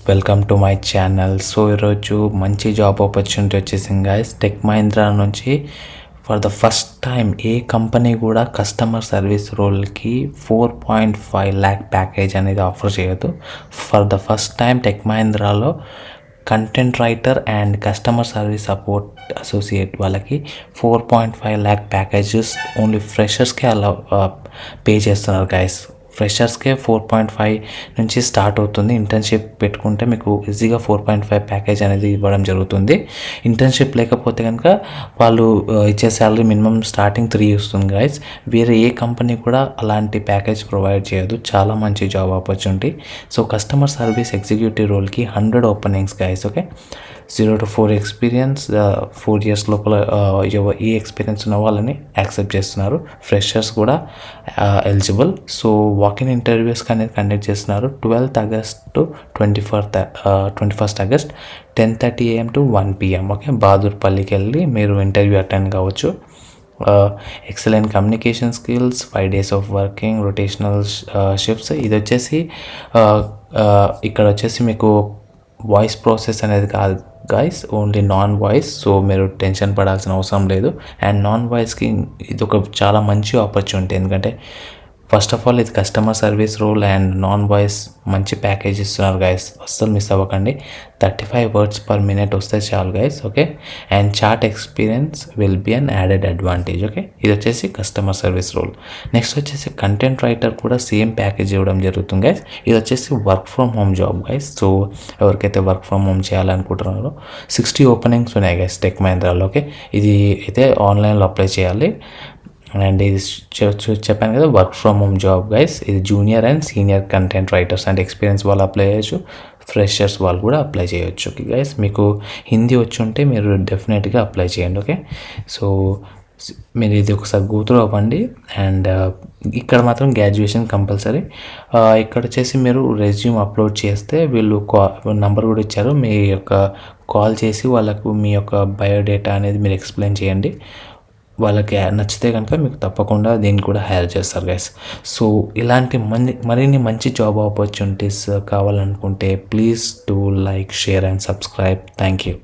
Welcome to my channel. So ఈరోజు మంచి job opportunity వచ్చేసింది గైస్. టెక్ మహీంద్రా నుంచి ఫర్ ద ఫస్ట్ టైం ఏ కంపెనీ కూడా కస్టమర్ సర్వీస్ రోల్కి 4.5 lakh ప్యాకేజ్ అనేది ఆఫర్ చేయదు. For the first time Tech మహీంద్రాలో content writer and customer service support associate వాళ్ళకి 4.5 lakh ప్యాకేజెస్ ఓన్లీ ఫ్రెషర్స్కే అలా పే చేస్తున్నారు గైస్. ఫ్రెషర్స్కే 4.5 నుంచి స్టార్ట్ అవుతుంది. ఇంటర్న్షిప్ పెట్టుకుంటే మీకు ఈజీగా 4.5 ప్యాకేజ్ అనేది ఇవ్వడం జరుగుతుంది. ఇంటర్న్షిప్ లేకపోతే కనుక వాళ్ళు ఇచ్చే శాలరీ మినిమం స్టార్టింగ్ 3 ఇస్తుంది గైస్. వేరే ఏ కంపెనీ కూడా అలాంటి ప్యాకేజ్ ప్రొవైడ్ చేయదు. చాలా మంచి job opportunity. So customer service executive రోల్కి 100 openings guys. Okay, 0 to 4 experience, 4 years లోపల ఈ ఎక్స్పీరియన్స్ ఉన్న వాళ్ళని యాక్సెప్ట్ చేస్తున్నారు. ఫ్రెషర్స్ కూడా ఎలిజిబుల్. సో వాకిన్ ఇంటర్వ్యూస్ అనేది కండక్ట్ చేస్తున్నారు 12th August to 21st August 10:30 AM to 1 PM. Okay, బహదూర్పల్లికి వెళ్ళి మీరు ఇంటర్వ్యూ అటెండ్ కావచ్చు. Excellent communication skills, 5 days of working, rotational shifts. ఇది వచ్చేసి ఇక్కడ వచ్చేసి మీకు వాయిస్ ప్రాసెస్ అనేది కాదు guys, only non voice. So మీరు టెన్షన్ పడాల్సిన అవసరం లేదు. అండ్ నాన్ వాయిస్కి ఇది ఒక చాలా మంచి ఆపర్చునిటీ, ఎందుకంటే ఫస్ట్ ఆఫ్ ఆల్ ఇది customer service role and non voice మంచి ప్యాకేజ్ ఇస్తున్నారు గైస్. అస్సలు మిస్ అవ్వకండి. 35 words per minute వస్తే చాలు guys. Okay, and chat experience will be an added advantage. Okay, ఇది వచ్చేసి కస్టమర్ సర్వీస్ రోల్. నెక్స్ట్ వచ్చేసి కంటెంట్ రైటర్ కూడా సేమ్ ప్యాకేజ్ ఇవ్వడం జరుగుతుంది గైస్. ఇది వచ్చేసి work from home job guys. So ఎవరికైతే వర్క్ ఫ్రమ్ హోమ్ చేయాలనుకుంటున్నారో 60 ఓపెనింగ్స్ ఉన్నాయి గైస్ టెక్ మహీంద్రాలో. ఓకే, ఇది అయితే ఆన్లైన్లో అప్లై చేయాలి. అండ్ ఇది చెప్పాను కదా, work from home job guys. ఇది junior and senior content writers and experience వాళ్ళు అప్లై చేయొచ్చు. ఫ్రెషర్స్ వాళ్ళు కూడా అప్లై చేయొచ్చు. ఓకే గైస్, మీకు హిందీ వచ్చి ఉంటే మీరు డెఫినెట్గా అప్లై చేయండి. ఓకే, సో మీరు ఇది ఒకసారి గోత్రూ అవ్వండి. అండ్ ఇక్కడ మాత్రం గ్రాడ్యుయేషన్ కంపల్సరీ. ఇక్కడ వచ్చేసి మీరు రెజ్యూమ్ అప్లోడ్ చేస్తే వీళ్ళు నంబర్ కూడా ఇచ్చారు. మీ యొక్క కాల్ చేసి వాళ్ళకు మీ యొక్క బయోడేటా అనేది మీరు ఎక్స్ప్లెయిన్ చేయండి. వాళ్ళకి నచ్చితే కనుక మీకు తప్పకుండా దీన్ని కూడా హైర్ చేస్తారు గైస్. సో ఇలాంటి మరిన్ని మంచి జాబ్ ఆపర్చునిటీస్ కావాలనుకుంటే please do like, share and subscribe. Thank you.